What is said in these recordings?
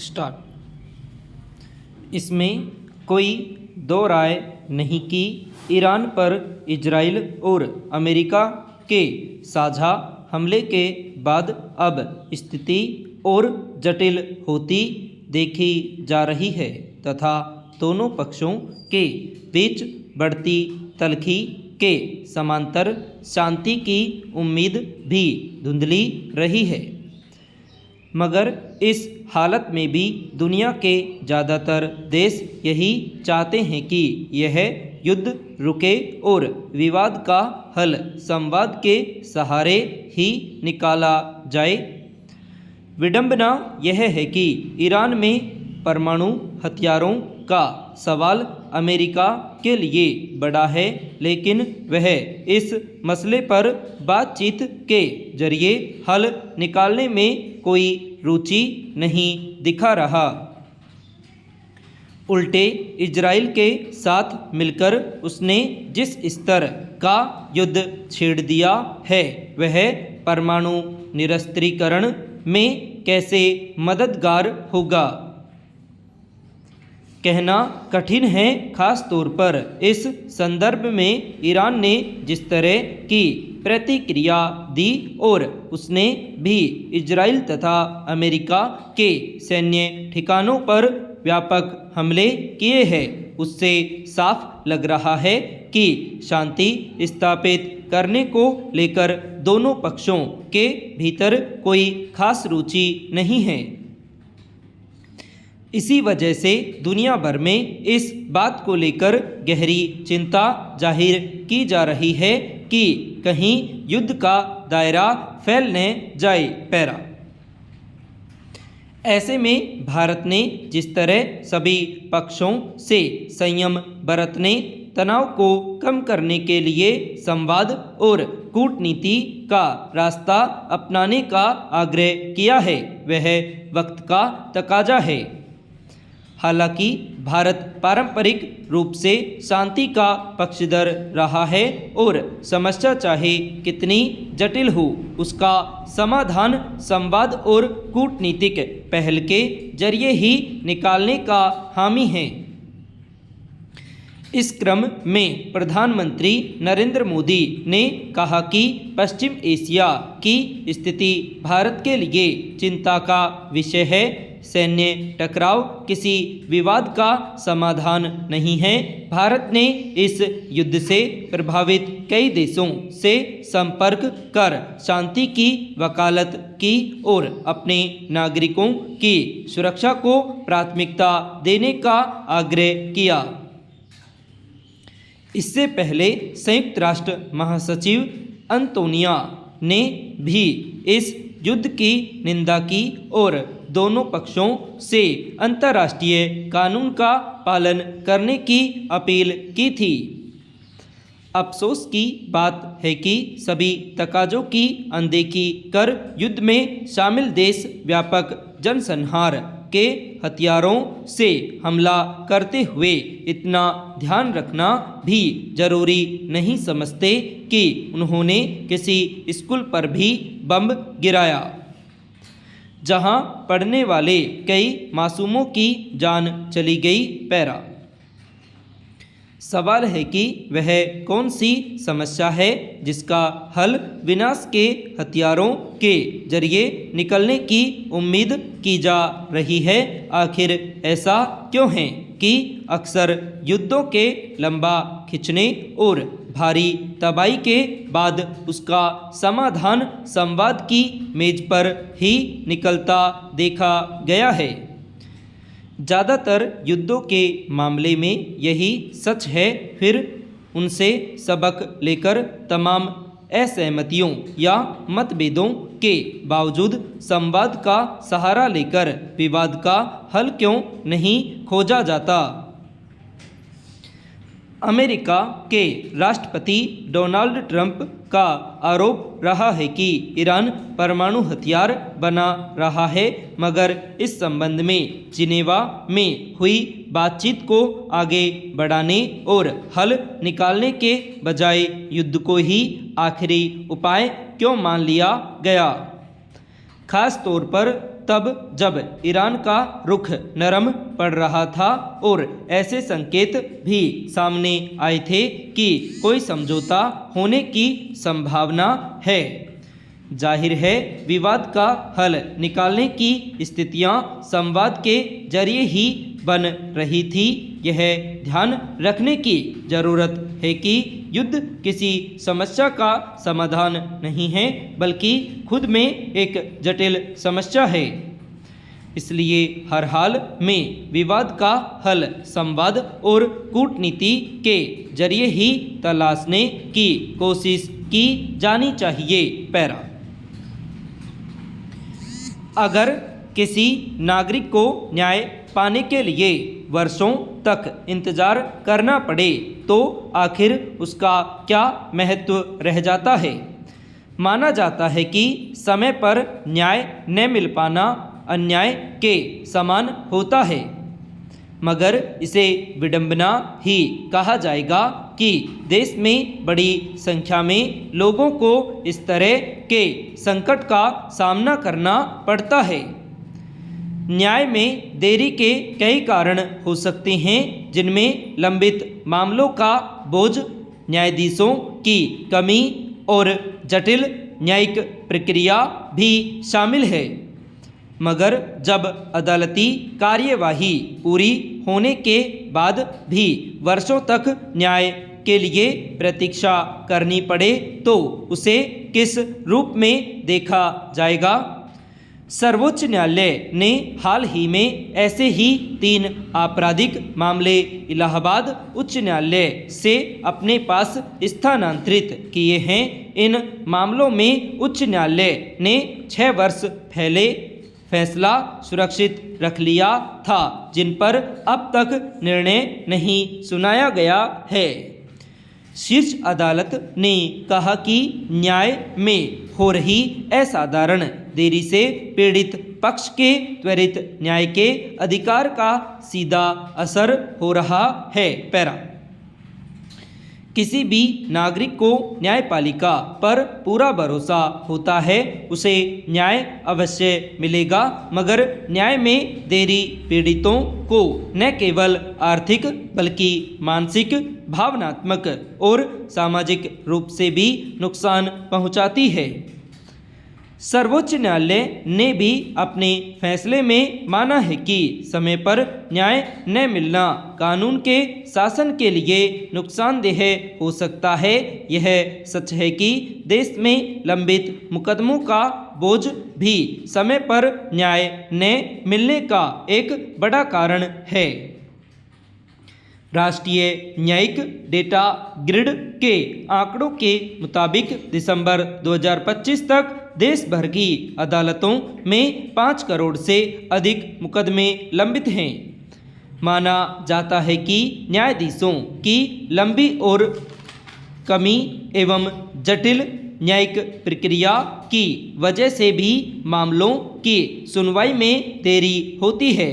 Start. इसमें कोई दो राय नहीं कि ईरान पर इजराइल और अमेरिका के साझा हमले के बाद अब स्थिति और जटिल होती देखी जा रही है तथा दोनों पक्षों के बीच बढ़ती तल्खी के समांतर शांति की उम्मीद भी धुंधली रही है। मगर इस हालत में भी दुनिया के ज़्यादातर देश यही चाहते हैं कि यह युद्ध रुके और विवाद का हल संवाद के सहारे ही निकाला जाए। विडंबना यह है कि ईरान में परमाणु हथियारों का सवाल अमेरिका के लिए बड़ा है, लेकिन वह इस मसले पर बातचीत के जरिए हल निकालने में कोई रुचि नहीं दिखा रहा। उल्टे इजराइल के साथ मिलकर उसने जिस स्तर का युद्ध छेड़ दिया है वह परमाणु निरस्त्रीकरण में कैसे मददगार होगा कहना कठिन है, खास तौर पर इस संदर्भ में ईरान ने जिस तरह की प्रतिक्रिया दी और उसने भी इजराइल तथा अमेरिका के सैन्य ठिकानों पर व्यापक हमले किए हैं, उससे साफ लग रहा है कि शांति स्थापित करने को लेकर दोनों पक्षों के भीतर कोई खास रुचि नहीं है। इसी वजह से दुनिया भर में इस बात को लेकर गहरी चिंता जाहिर की जा रही है कि कहीं युद्ध का दायरा फैल न जाए। पैरा ऐसे में भारत ने जिस तरह सभी पक्षों से संयम बरतने, तनाव को कम करने के लिए संवाद और कूटनीति का रास्ता अपनाने का आग्रह किया है, वह वक्त का तकाजा है। हालांकि भारत पारंपरिक रूप से शांति का पक्षधर रहा है और समस्या चाहे कितनी जटिल हो, उसका समाधान संवाद और कूटनीतिक पहल के जरिए ही निकालने का हामी है। इस क्रम में प्रधानमंत्री नरेंद्र मोदी ने कहा कि पश्चिम एशिया की स्थिति भारत के लिए चिंता का विषय है। सैन्य टकराव किसी विवाद का समाधान नहीं है। भारत ने इस युद्ध से प्रभावित कई देशों से संपर्क कर शांति की वकालत की और अपने नागरिकों की सुरक्षा को प्राथमिकता देने का आग्रह किया। इससे पहले संयुक्त राष्ट्र महासचिव अंतोनिया ने भी इस युद्ध की निंदा की और दोनों पक्षों से अंतर्राष्ट्रीय कानून का पालन करने की अपील की थी। अफसोस की बात है कि सभी तकाज़ों की अनदेखी कर युद्ध में शामिल देश व्यापक जनसंहार के हथियारों से हमला करते हुए इतना ध्यान रखना भी जरूरी नहीं समझते कि उन्होंने किसी स्कूल पर भी बम गिराया, जहां पढ़ने वाले कई मासूमों की जान चली गई। पैरा सवाल है कि वह कौन सी समस्या है जिसका हल विनाश के हथियारों के जरिए निकलने की उम्मीद की जा रही है। आखिर ऐसा क्यों है कि अक्सर युद्धों के लंबा खिंचने और भारी तबाही के बाद उसका समाधान संवाद की मेज पर ही निकलता देखा गया है। ज़्यादातर युद्धों के मामले में यही सच है। फिर उनसे सबक लेकर तमाम असहमतियों या मतभेदों के बावजूद संवाद का सहारा लेकर विवाद का हल क्यों नहीं खोजा जाता। अमेरिका के राष्ट्रपति डोनाल्ड ट्रंप का आरोप रहा है कि ईरान परमाणु हथियार बना रहा है, मगर इस संबंध में जिनेवा में हुई बातचीत को आगे बढ़ाने और हल निकालने के बजाय युद्ध को ही आखिरी उपाय क्यों मान लिया गया। खास तौर पर तब जब ईरान का रुख नरम पड़ रहा था और ऐसे संकेत भी सामने आए थे कि कोई समझौता होने की संभावना है। जाहिर है विवाद का हल निकालने की स्थितियां संवाद के जरिए ही बन रही थी। यह ध्यान रखने की जरूरत है कि युद्ध किसी समस्या का समाधान नहीं है, बल्कि खुद में एक जटिल समस्या है। इसलिए हर हाल में विवाद का हल संवाद और कूटनीति के जरिए ही तलाशने की कोशिश की जानी चाहिए। पैरा, अगर किसी नागरिक को न्याय पाने के लिए वर्षों तक इंतजार करना पड़े तो आखिर उसका क्या महत्व रह जाता है। माना जाता है कि समय पर न्याय न मिल पाना अन्याय के समान होता है, मगर इसे विडंबना ही कहा जाएगा कि देश में बड़ी संख्या में लोगों को इस तरह के संकट का सामना करना पड़ता है। न्याय में देरी के कई कारण हो सकते हैं, जिनमें लंबित मामलों का बोझ, न्यायाधीशों की कमी और जटिल न्यायिक प्रक्रिया भी शामिल है। मगर जब अदालती कार्यवाही पूरी होने के बाद भी वर्षों तक न्याय के लिए प्रतीक्षा करनी पड़े तो उसे किस रूप में देखा जाएगा। सर्वोच्च न्यायालय ने हाल ही में ऐसे ही 3 आपराधिक मामले इलाहाबाद उच्च न्यायालय से अपने पास स्थानांतरित किए हैं। इन मामलों में उच्च न्यायालय ने 6 वर्ष पहले फैसला सुरक्षित रख लिया था, जिन पर अब तक निर्णय नहीं सुनाया गया है। शीर्ष अदालत ने कहा कि न्याय में हो रही असाधारण देरी से पीड़ित पक्ष के त्वरित न्याय के अधिकार का सीधा असर हो रहा है। पैरा, किसी भी नागरिक को न्यायपालिका पर पूरा भरोसा होता है, उसे न्याय अवश्य मिलेगा, मगर न्याय में देरी पीड़ितों को न केवल आर्थिक बल्कि मानसिक, भावनात्मक और सामाजिक रूप से भी नुकसान पहुंचाती है। सर्वोच्च न्यायालय ने भी अपने फैसले में माना है कि समय पर न्याय न मिलना कानून के शासन के लिए नुकसानदेह हो सकता है। यह सच है कि देश में लंबित मुकदमों का बोझ भी समय पर न्याय न मिलने का एक बड़ा कारण है। राष्ट्रीय न्यायिक डेटा ग्रिड के आंकड़ों के मुताबिक दिसंबर 2025 तक देश भर की अदालतों में 5 करोड़ से अधिक मुकदमे लंबित हैं। माना जाता है कि न्यायाधीशों की लंबी और कमी एवं जटिल न्यायिक प्रक्रिया की वजह से भी मामलों की सुनवाई में देरी होती है।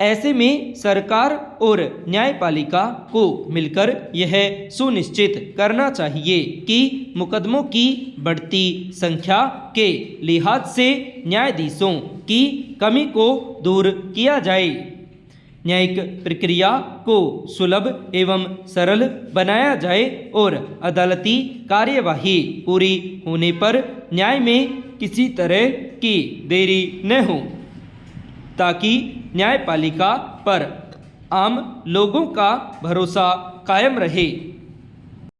ऐसे में सरकार और न्यायपालिका को मिलकर यह सुनिश्चित करना चाहिए कि मुकदमों की बढ़ती संख्या के लिहाज से न्यायाधीशों की कमी को दूर किया जाए, न्यायिक प्रक्रिया को सुलभ एवं सरल बनाया जाए और अदालती कार्यवाही पूरी होने पर न्याय में किसी तरह की देरी न हो, ताकि न्यायपालिका पर आम लोगों का भरोसा कायम रहे।